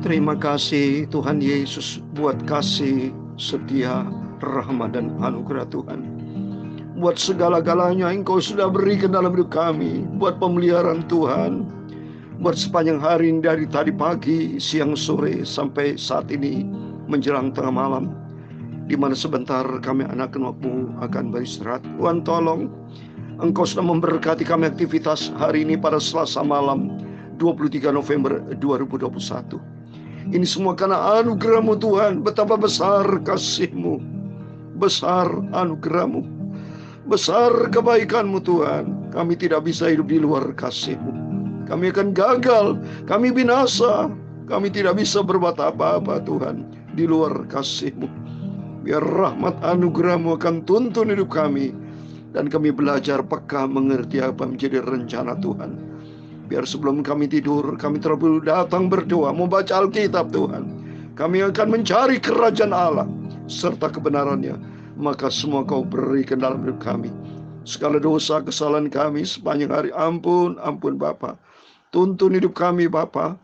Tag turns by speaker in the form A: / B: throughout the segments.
A: Terima kasih Tuhan Yesus buat kasih setia, rahmat dan anugerah Tuhan. Buat segala-galanya Engkau sudah berikan dalam hidup kami. Buat pemeliharaan Tuhan. Buat sepanjang hari dari tadi pagi, siang, sore sampai saat ini menjelang tengah malam, di mana sebentar kami anak-anak-Mu akan beristirahat. Tuhan tolong, Engkau sudah memberkati kami aktivitas hari ini pada Selasa malam 23 November 2021. Ini semua karena anugerah-Mu Tuhan. Betapa besar kasih-Mu, besar anugerah-Mu, besar kebaikan-Mu Tuhan. Kami tidak bisa hidup di luar kasih-Mu. Kami akan gagal, kami binasa. Kami tidak bisa berbuat apa-apa Tuhan di luar kasih-Mu. Biar rahmat anugerah-Mu akan tuntun hidup kami, dan kami belajar peka mengerti apa menjadi rencana Tuhan. Biar sebelum kami tidur, kami terlebih datang berdoa, membaca Alkitab Tuhan. Kami akan mencari kerajaan Allah serta kebenarannya. Maka semua Kau berikan dalam hidup kami. Segala dosa, kesalahan kami sepanjang hari, ampun Bapa. Tuntun hidup kami Bapa,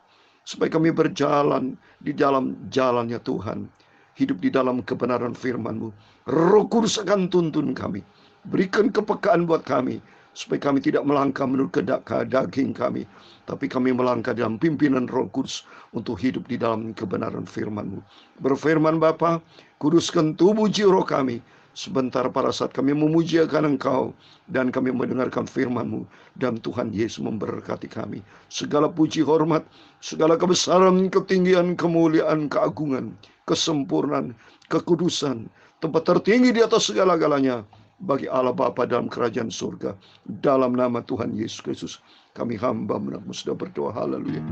A: supaya kami berjalan di dalam jalannya Tuhan. Hidup di dalam kebenaran firman-Mu. Roh Kudus akan tuntun kami. Berikan kepekaan buat kami, supaya kami tidak melangkah menurut kehendak daging kami, tapi kami melangkah dalam pimpinan Roh Kudus untuk hidup di dalam kebenaran firman-Mu. Berfirman Bapa, kuduskan tubuh jiwa roh kami sebentar pada saat kami memuji akan Engkau dan kami mendengarkan firman-Mu, dan Tuhan Yesus memberkati kami. Segala puji hormat, segala kebesaran, ketinggian, kemuliaan, keagungan, kesempurnaan, kekudusan, tempat tertinggi di atas segala-galanya bagi Allah Bapa dalam kerajaan surga. Dalam nama Tuhan Yesus Kristus kami hamba mengaku sudah berdoa. Haleluya.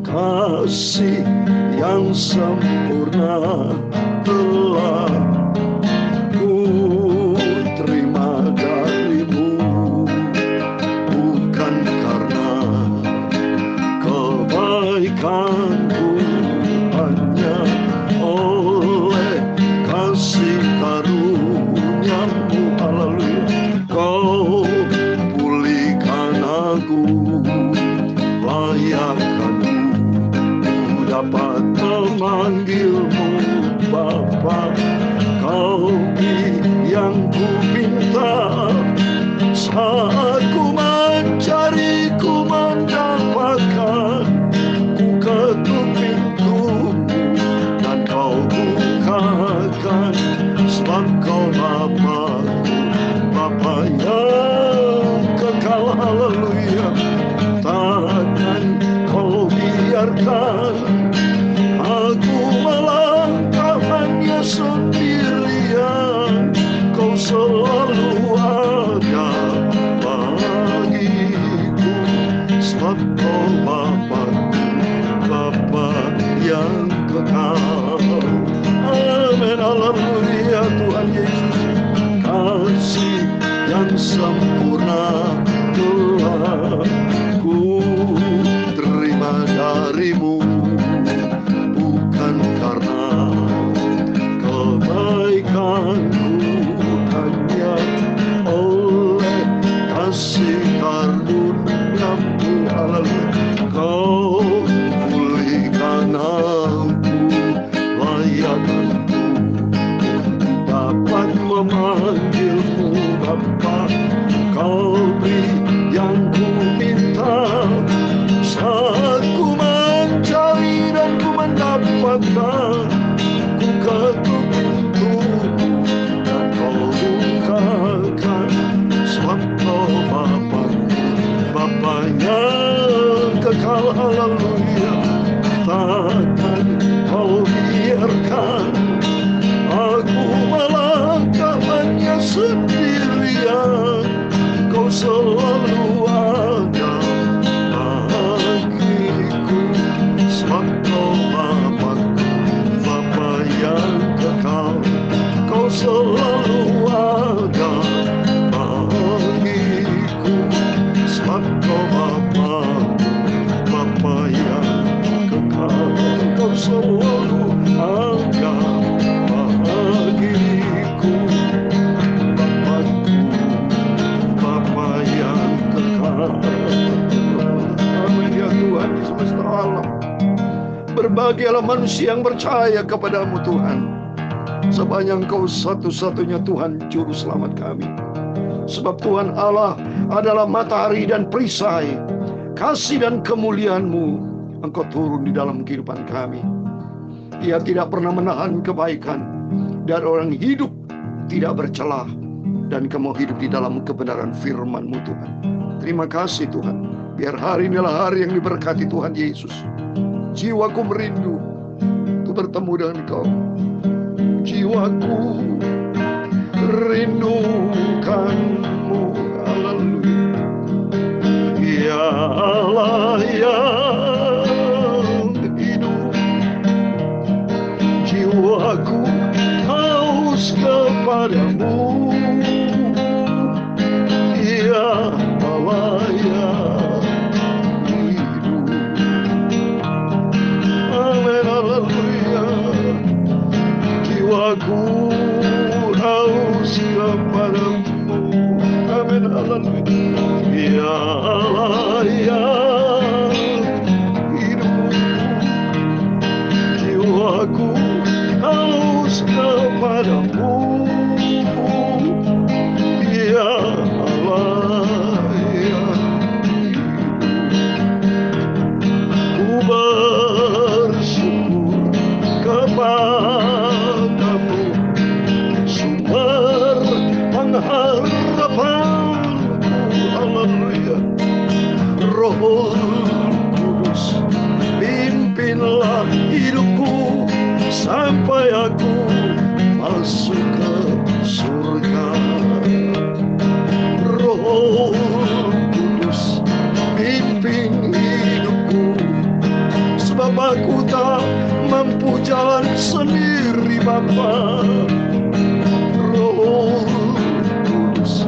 A: Kasih yang sempurna telah ku terima dari-Mu, bukan karena kebaikanku, hanya oleh kasih karunia-Mu. Haleluya. Kau pulihkan aku, layakkan ku dapat memanggil-Mu Bapa. Kau yang ku minta saat ku mencari, ku mendapatkan. Ku ketuk pintu dan Kau bukakan, sebab Kau Bapa-Ku, Bapa yang kekal. Haleluya. Takkan Kau biarkan aku melangkah hanya sendirian. Kau selalu ada bagiku, sebab Kau Bapa-Ku, Bapa yang kekal. Amin. Haleluya. Tuhan Yesus, kasih yang sempurna telah ku terima dari-Mu, bukan karena kebaikanku, hanya oleh kasih karunia-Mu. Haleluya. Kau pulihkan aku, layakkan dapat memanggil-Mu Bapa. Kau beri yang ku minta saat ku mencari dan ku mendapatkan. Ku ketuk pintu dan Kau bukakan, sebab Kau Bapa-Ku, Bapa yang kekal. Haleluya. Takkan Kau biarkan aku melangkah hanya sendirian. Kau selalu ada bagiku, sebab Kau Bapa-Ku, Bapa yang kekal. Kau selalu ada bagiku, sebab Kau Bapa-Ku, Bapa yang kekal. Kau selalu ada bagiku, Bapa-Ku, Bapa yang kekal. Amin ya Tuhan semesta alam. Berbahagialah manusia yang percaya kepadamu Tuhan. Sepanjang Engkau satu-satunya Tuhan Juru Selamat kami. Sebab Tuhan Allah adalah matahari dan perisai. Kasih dan kemuliaan-Mu Engkau turun di dalam kehidupan kami. Ia tidak pernah menahan kebaikan, dan orang hidup tidak bercelah, dan Kamu hidup di dalam kebenaran firman-Mu Tuhan. Terima kasih Tuhan. Biar hari inilah hari yang diberkati Tuhan Yesus. Jiwaku merindu untuk bertemu dengan Engkau. Jiwaku rindukan-Mu. Haleluya. Ya Allah yang hidup, jiwaku haus kepadamu. Ya Allah yang hidup. Amin, haleluya. Jiwaku haus kepadamu. Amin, haleluya. Ya Allah yang hidup, jiwaku haus kepadamu. Ya Allah yang hidup, ku bersyukur kepadamu, sumber pengharapanku. Haleluya. Roh Kudus, pimpinlah hidupku sampai aku masuk ke surga. Roh Kudus, pimpin hidupku, sebab aku tak mampu jalan sendiri Bapa. Roh Kudus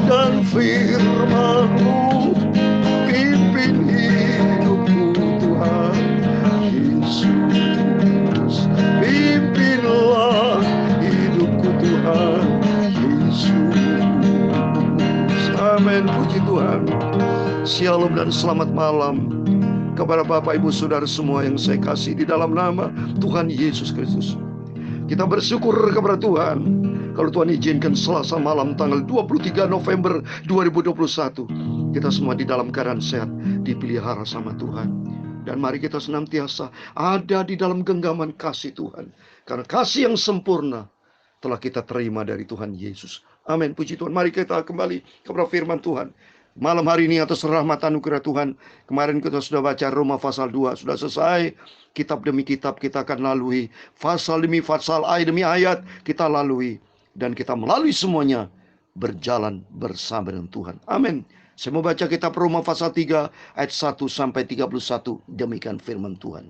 A: dan firman-Mu pimpin hidupku Tuhan Yesus. Pimpinlah hidupku Tuhan Yesus. Amin. Puji Tuhan. Shalom dan selamat malam kepada Bapak Ibu Saudara semua yang saya kasih di dalam nama Tuhan Yesus Kristus. Kita bersyukur kepada Tuhan kalau Tuhan izinkan Selasa malam tanggal 23 November 2021 kita semua di dalam keadaan sehat, dipelihara sama Tuhan. Dan mari kita senantiasa ada di dalam genggaman kasih Tuhan, karena kasih yang sempurna telah kita terima dari Tuhan Yesus. Amin. Puji Tuhan. Mari kita kembali kepada firman Tuhan malam hari ini atas rahmat anugerah Tuhan. Kemarin kita sudah baca Roma pasal 2, sudah selesai. Kitab demi kitab kita akan lalui, pasal demi pasal, ayat demi ayat kita lalui, dan kita melalui semuanya berjalan bersama dengan Tuhan. Amin. Saya mau baca kitab Roma pasal 3 ayat 1 sampai 31. Demikian firman Tuhan.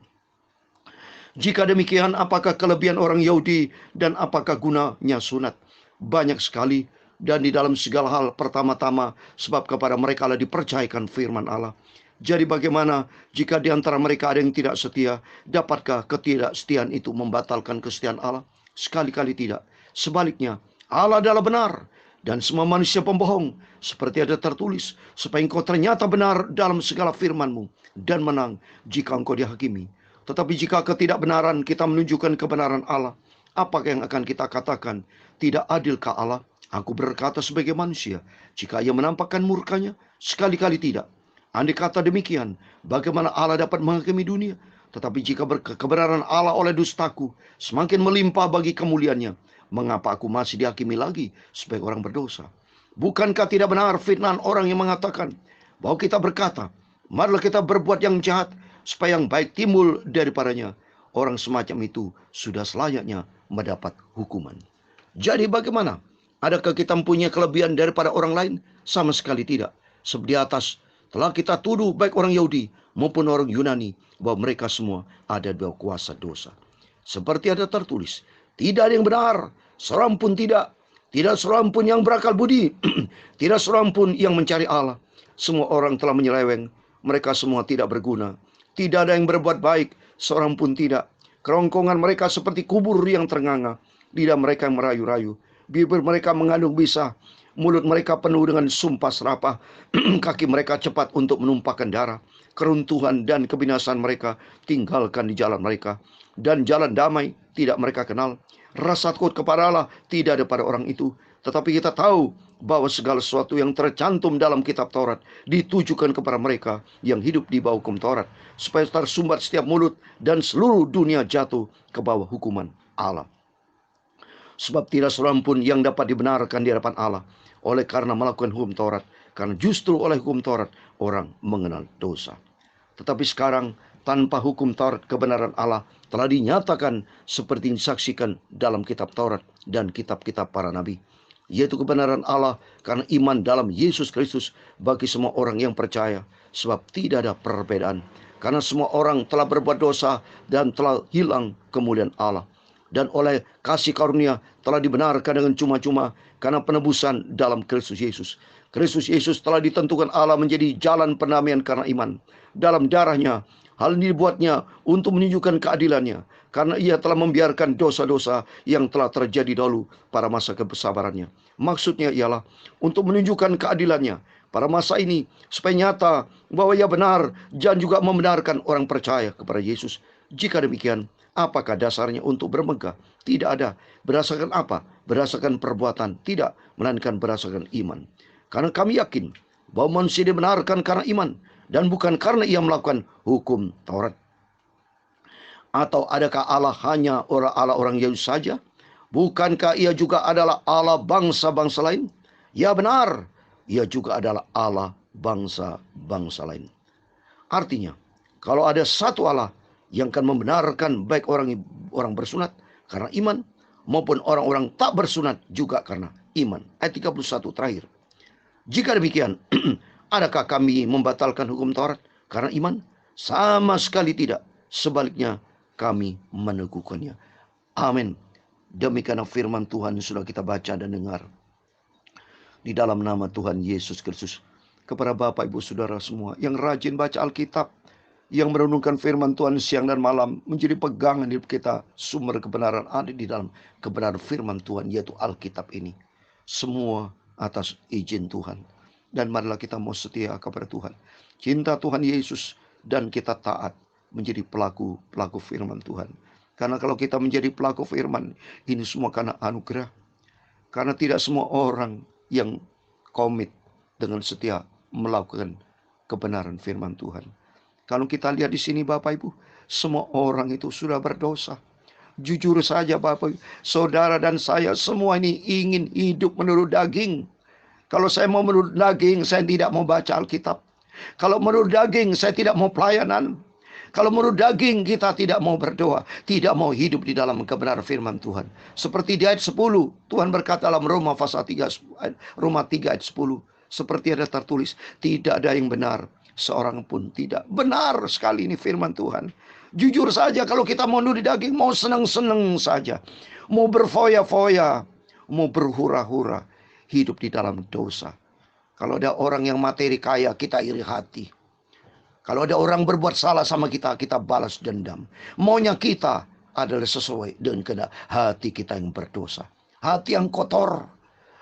A: Jika demikian, apakah kelebihan orang Yahudi dan apakah gunanya sunat? Banyak sekali, dan di dalam segala hal pertama-tama sebab kepada mereka lah dipercayakan firman Allah. Jadi bagaimana jika di antara mereka ada yang tidak setia? Dapatkah ketidaksetiaan itu membatalkan kesetiaan Allah? Sekali-kali tidak. Sebaliknya, Allah adalah benar dan semua manusia pembohong. Seperti ada tertulis, supaya engkau ternyata benar dalam segala firman-Mu dan menang jika engkau dihakimi. Tetapi jika ketidakbenaran kita menunjukkan kebenaran Allah, apakah yang akan kita katakan? Tidak adilkah Allah? Aku berkata sebagai manusia, jika Ia menampakkan murkanya? Sekali-kali tidak. Andai kata demikian, bagaimana Allah dapat menghakimi dunia? Tetapi jika kebenaran Allah oleh dustaku semakin melimpah bagi kemuliaannya, mengapa aku masih dihakimi lagi sebagai orang berdosa? Bukankah tidak benar fitnah orang yang mengatakan bahwa kita berkata, marilah kita berbuat yang jahat supaya yang baik timbul daripadanya? Orang semacam itu sudah selayaknya mendapat hukuman. Jadi bagaimana? Adakah kita mempunyai kelebihan daripada orang lain? Sama sekali tidak. Sebab di atas telah kita tuduh baik orang Yahudi maupun orang Yunani bahwa mereka semua ada di bawah kuasa dosa. Seperti ada tertulis, tidak ada yang benar, seorang pun tidak. Tidak seorang pun yang berakal budi, tidak seorang pun yang mencari Allah. Semua orang telah menyeleweng, mereka semua tidak berguna. Tidak ada yang berbuat baik, seorang pun tidak. Kerongkongan mereka seperti kubur yang ternganga, lidah mereka yang merayu-rayu, bibir mereka mengandung bisa, mulut mereka penuh dengan sumpah serapah, kaki mereka cepat untuk menumpahkan darah. keruntuhan dan kebinasaan mereka tinggalkan di jalan mereka, dan jalan damai tidak mereka kenal. Rasa takut kepada Allah tidak ada pada orang itu. Tetapi kita tahu bahwa segala sesuatu yang tercantum dalam kitab Taurat ditujukan kepada mereka yang hidup di bawah hukum Taurat, supaya tersumbat setiap mulut dan seluruh dunia jatuh ke bawah hukuman Allah. Sebab tidak seorang pun yang dapat dibenarkan di hadapan Allah oleh karena melakukan hukum Taurat, karena justru oleh hukum Taurat orang mengenal dosa. Tetapi sekarang tanpa hukum Taurat kebenaran Allah telah dinyatakan seperti disaksikan dalam kitab Taurat dan kitab-kitab para nabi, yaitu kebenaran Allah karena iman dalam Yesus Kristus bagi semua orang yang percaya. Sebab tidak ada perbedaan, karena semua orang telah berbuat dosa dan telah hilang kemuliaan Allah, dan oleh kasih karunia telah dibenarkan dengan cuma-cuma karena penebusan dalam Kristus Yesus. Kristus Yesus telah ditentukan Allah menjadi jalan pendamaian karena iman dalam darahnya. Hal ini dibuatnya untuk menunjukkan keadilannya, karena ia telah membiarkan dosa-dosa yang telah terjadi dahulu pada masa kesabarannya. Maksudnya ialah untuk menunjukkan keadilannya pada masa ini, supaya nyata bahwa ia benar dan juga membenarkan orang percaya kepada Yesus. Jika demikian, apakah dasarnya untuk bermegah? Tidak ada. Berdasarkan apa? Berdasarkan perbuatan? Tidak, melainkan berdasarkan iman. Karena kami yakin bahwa manusia dibenarkan karena iman, dan bukan karena ia melakukan hukum Taurat. Atau adakah Allah hanya Allah orang Yahudi saja? Bukankah ia juga adalah Allah bangsa-bangsa lain? Ya benar, ia juga adalah Allah bangsa-bangsa lain. Artinya, kalau ada satu Allah yang akan membenarkan baik orang bersunat karena iman, maupun orang-orang tak bersunat juga karena iman. Ayat 31 terakhir. Jika demikian, adakah kami membatalkan hukum Taurat karena iman? Sama sekali tidak. Sebaliknya, kami meneguhkannya. Amin. Demikian firman Tuhan yang sudah kita baca dan dengar. Di dalam nama Tuhan Yesus Kristus. Kepada Bapak, Ibu, Saudara semua yang rajin baca Alkitab, yang merenungkan firman Tuhan siang dan malam, menjadi pegangan hidup kita. Sumber kebenaran ada di dalam kebenaran firman Tuhan, yaitu Alkitab ini. Semua atas izin Tuhan. Dan marilah kita mau setia kepada Tuhan, cinta Tuhan Yesus, dan kita taat menjadi pelaku firman Tuhan. Karena kalau kita menjadi pelaku firman, ini semua karena anugerah. Karena tidak semua orang yang komit dengan setia melakukan kebenaran firman Tuhan. Kalau kita lihat di sini Bapak Ibu, semua orang itu sudah berdosa. Jujur saja Bapak Ibu, saudara dan saya semua ini ingin hidup menurut daging. Kalau saya mau menurut daging, saya tidak mau baca Alkitab. Kalau menurut daging, saya tidak mau pelayanan. Kalau menurut daging, kita tidak mau berdoa, tidak mau hidup di dalam kebenaran firman Tuhan. Seperti di ayat 10, Tuhan berkata dalam Roma pasal 3 ayat 10, seperti ada tertulis, tidak ada yang benar, seorang pun tidak. Benar sekali ini firman Tuhan. Jujur saja, kalau kita mau menurut daging, mau senang-senang saja, mau berfoya-foya, mau berhura-hura, hidup di dalam dosa. Kalau ada orang yang materi kaya, kita iri hati. Kalau ada orang berbuat salah sama kita, kita balas dendam. Maunya kita adalah sesuai dengan kehendak hati kita yang berdosa. Hati yang kotor,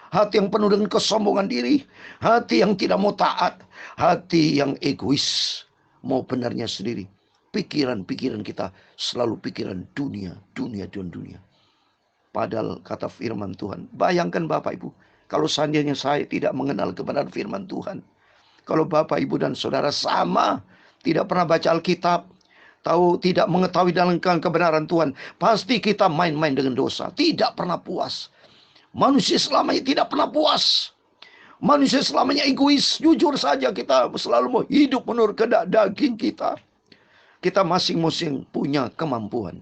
A: hati yang penuh dengan kesombongan diri, hati yang tidak mau taat, hati yang egois, mau benarnya sendiri. Pikiran-pikiran kita selalu pikiran dunia. Padahal kata firman Tuhan, bayangkan Bapak Ibu, kalau seandainya saya tidak mengenal kebenaran firman Tuhan. Kalau Bapak, Ibu, dan Saudara sama, tidak pernah baca Alkitab, tidak mengetahui dalam kebenaran Tuhan, pasti kita main-main dengan dosa. Tidak pernah puas. Manusia selamanya tidak pernah puas. Manusia selamanya egois. Jujur saja kita selalu mau hidup menurut kehendak daging kita. Kita masing-masing punya kemampuan.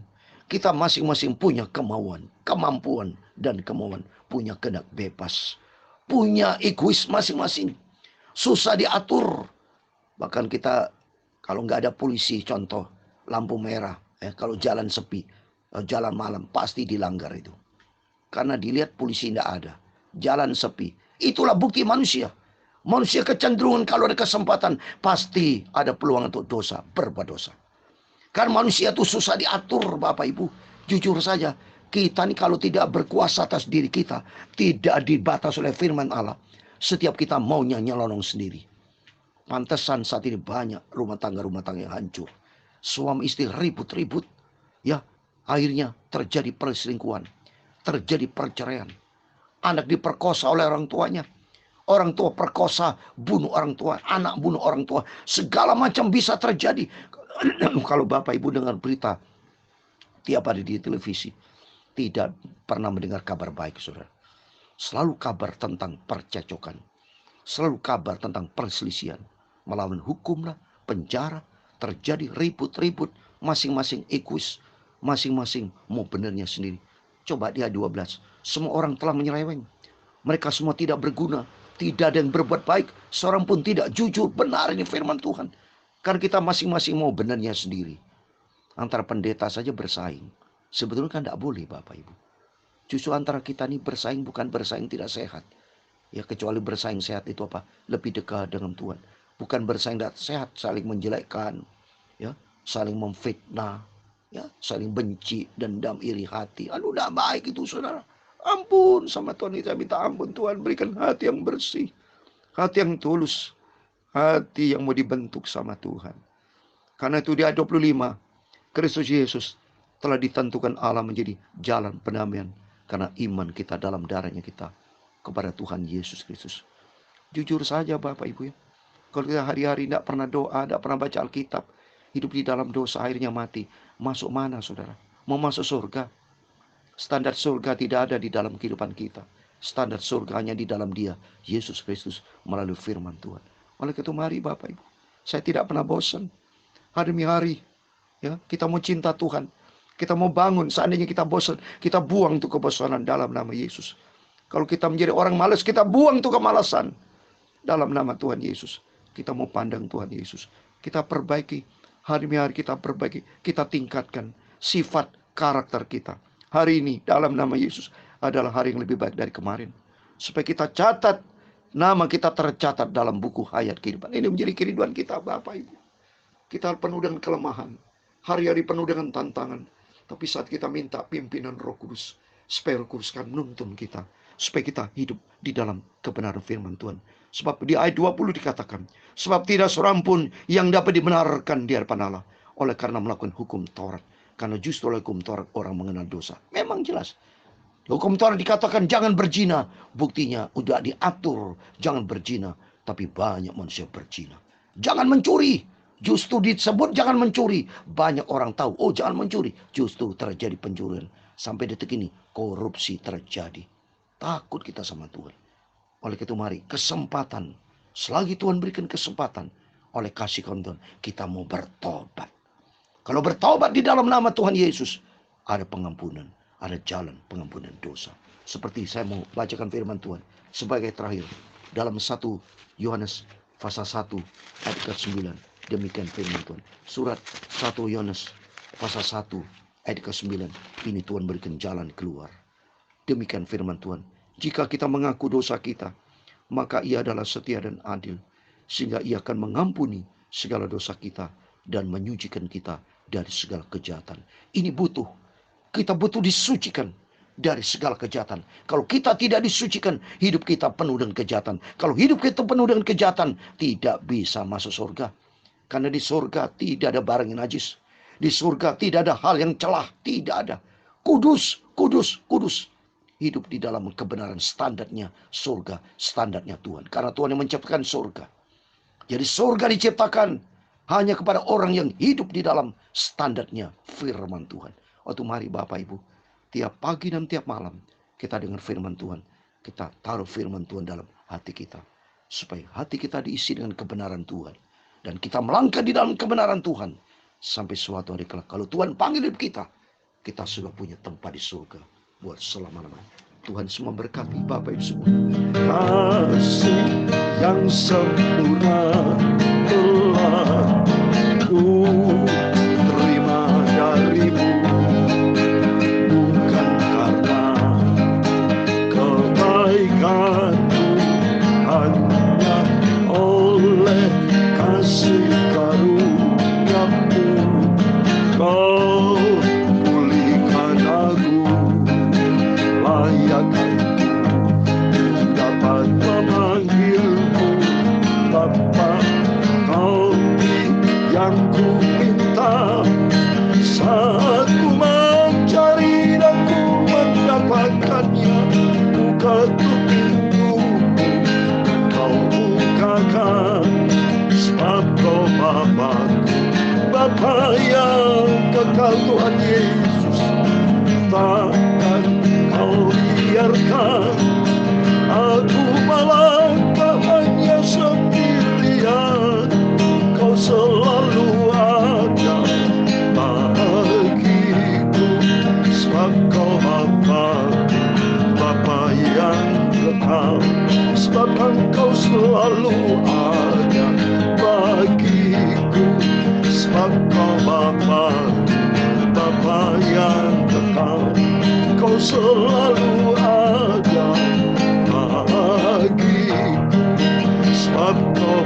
A: Kita masing-masing punya kemampuan dan kemauan. Punya kehendak bebas. Punya egois masing-masing. Susah diatur. Bahkan kita kalau nggak ada polisi, contoh lampu merah, kalau jalan sepi, jalan malam pasti dilanggar itu. Karena dilihat polisi tidak ada, jalan sepi. Itulah bukti manusia. Manusia kecenderungan kalau ada kesempatan pasti ada peluang untuk dosa, berbuat dosa. Karena manusia itu susah diatur Bapak Ibu. Jujur saja, kita nih kalau tidak berkuasa atas diri kita, tidak dibatas oleh firman Allah, setiap kita maunya nyelonong sendiri. Pantesan saat ini banyak rumah tangga yang hancur. Suami istri ribut-ribut. Ya, akhirnya terjadi perselingkuhan. Terjadi perceraian. Anak diperkosa oleh orang tuanya. Orang tua perkosa, bunuh orang tua. Anak bunuh orang tua. Segala macam bisa terjadi. Kalau Bapak Ibu dengar berita tiap hari di televisi, tidak pernah mendengar kabar baik, saudara. Selalu kabar tentang percecokan. Selalu kabar tentang perselisihan. Melawan hukum lah, penjara, terjadi ribut-ribut, masing-masing egois, masing-masing mau benernya sendiri. Coba di ayat 12, semua orang telah menyeleweng. Mereka semua tidak berguna, tidak ada yang berbuat baik, seorang pun tidak jujur. Benar ini firman Tuhan. Karena kita masing-masing mau benernya sendiri. Antara pendeta saja bersaing. Sebetulnya kan tidak boleh Bapak Ibu. Justru antara kita ini bersaing, bukan bersaing tidak sehat. Ya, kecuali bersaing sehat itu apa? Lebih dekat dengan Tuhan. Bukan bersaing tidak sehat, saling menjelekkan, ya, saling memfitnah, ya, saling benci, dendam, iri hati. Aduh, tidak baik itu, saudara. Ampun sama Tuhan, kita minta ampun. Tuhan berikan hati yang bersih, hati yang tulus, hati yang mau dibentuk sama Tuhan. Karena itu di ayat 25, Kristus Yesus telah ditentukan Allah menjadi jalan pendamaian karena iman kita dalam darahnya kita kepada Tuhan Yesus Kristus. Jujur saja Bapak Ibu ya, kalau kita hari-hari tidak pernah doa, tidak pernah baca Alkitab, hidup di dalam dosa akhirnya mati, masuk mana saudara? Mau masuk surga? Standar surga tidak ada di dalam kehidupan kita. Standar surga hanya di dalam Dia, Yesus Kristus, melalui firman Tuhan. Oleh itu mari Bapak Ibu, saya tidak pernah bosan. Hari demi hari, ya, kita mau cinta Tuhan. Kita mau bangun, seandainya kita bosan, kita buang tuh kebosanan dalam nama Yesus. Kalau kita menjadi orang malas, kita buang tuh kemalasan dalam nama Tuhan Yesus. Kita mau pandang Tuhan Yesus. Kita perbaiki, hari demi hari kita perbaiki, kita tingkatkan sifat karakter kita. Hari ini dalam nama Yesus adalah hari yang lebih baik dari kemarin. Supaya kita catat, nama kita tercatat dalam buku hayat kehidupan. Ini menjadi kehidupan kita Bapak Ibu. Kita penuh dengan kelemahan, hari-hari penuh dengan tantangan. Tapi saat kita minta pimpinan Roh Kudus, supaya Roh Kudus kan menuntun kita, supaya kita hidup di dalam kebenaran firman Tuhan. Sebab di ayat 20 dikatakan, sebab tidak seorang pun yang dapat dibenarkan di hadapan Allah oleh karena melakukan hukum Taurat. Karena justru oleh hukum Taurat orang mengenal dosa. Memang jelas. Hukum Taurat dikatakan jangan berzina. Buktinya udah diatur jangan berzina. Tapi banyak manusia berzina. Jangan mencuri. Justru disebut jangan mencuri. Banyak orang tahu, oh jangan mencuri. Justru terjadi pencurian. Sampai detik ini korupsi terjadi. Takut kita sama Tuhan. Oleh itu mari kesempatan. Selagi Tuhan berikan kesempatan. Oleh kasih Tuhan kita mau bertobat. Kalau bertobat di dalam nama Tuhan Yesus, ada pengampunan. Ada jalan pengampunan dosa. Seperti saya mau bacakan firman Tuhan. Sebagai terakhir. Dalam 1 Yohanes pasal 1 ayat ke-9. Demikian firman Tuhan. Surat 1 Yohanes pasal 1 ayat ke-9. Ini Tuhan berikan jalan keluar. Demikian firman Tuhan. Jika kita mengaku dosa kita, maka Ia adalah setia dan adil. Sehingga Ia akan mengampuni segala dosa kita dan menyucikan kita dari segala kejahatan. Ini butuh. Kita butuh disucikan dari segala kejahatan. Kalau kita tidak disucikan, hidup kita penuh dengan kejahatan. Kalau hidup kita penuh dengan kejahatan, tidak bisa masuk surga. Karena di surga tidak ada barang yang najis. Di surga tidak ada hal yang celah. Tidak ada. Kudus, kudus, kudus. Hidup di dalam kebenaran standarnya surga. Standarnya Tuhan. Karena Tuhan yang menciptakan surga. Jadi surga diciptakan hanya kepada orang yang hidup di dalam standarnya firman Tuhan. Waktu mari Bapak Ibu. Tiap pagi dan tiap malam kita dengar firman Tuhan. Kita taruh firman Tuhan dalam hati kita. Supaya hati kita diisi dengan kebenaran Tuhan. Dan kita melangkah di dalam kebenaran Tuhan. Sampai suatu hari kelak. Kalau Tuhan panggil hidup kita. Kita sudah punya tempat di surga. Buat selama-lamanya. Tuhan semua berkati Bapak Ibu semua. Kasih yang sempurna telah ku terima darimu. Bukan karena kebaikanku, hanya oleh kasih karuniamu. Kau pulihkan aku, layak aku dapat memanggilmu Bapa. Bapa yang kekal Tuhan Yesus, takkan Kau biarkan aku melangkah hanya sendirian. Kau selalu ada bagiku, sebab Kau Bapa yang kekal, sebab Engkau selalu ada bagiku, sebab Kau Bapa yang kekal, Kau selalu ada bagiku, sebab Kau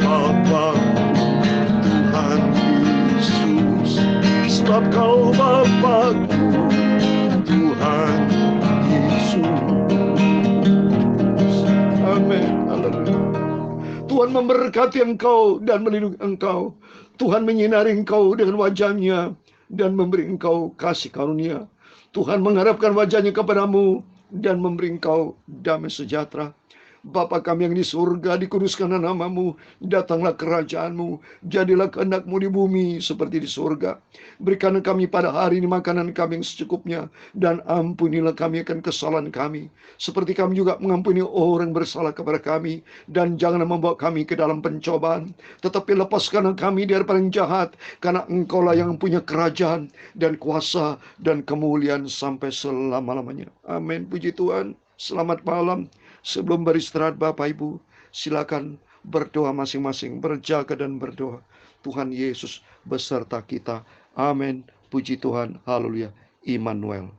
A: Tuhan Yesus, sebab Kau Bapa-Ku, Tuhan Yesus. Amin. Haleluya. Tuhan memberkati engkau dan melindungi engkau. Tuhan menyinari engkau dengan wajah-Nya dan memberi engkau kasih karunia. Tuhan mengharapkan wajah-Nya kepadamu dan memberi engkau damai sejahtera. Bapa kami yang di surga, dikuduskanlah nama-Mu, datanglah kerajaan-Mu, jadilah kehendak-Mu di bumi seperti di surga. Berikanlah kami pada hari ini makanan kami yang secukupnya, dan ampunilah kami akan kesalahan kami, seperti kami juga mengampuni orang yang bersalah kepada kami. Dan janganlah membawa kami ke dalam pencobaan, tetapi lepaskanlah kami dari yang jahat, karena Engkau-lah yang punya kerajaan dan kuasa dan kemuliaan sampai selama-lamanya. Amin. Puji Tuhan. Selamat malam. Sebelum beristirahat Bapak Ibu, silakan berdoa masing-masing, berjaga dan berdoa. Tuhan Yesus beserta kita. Amin. Puji Tuhan. Haleluya. Immanuel.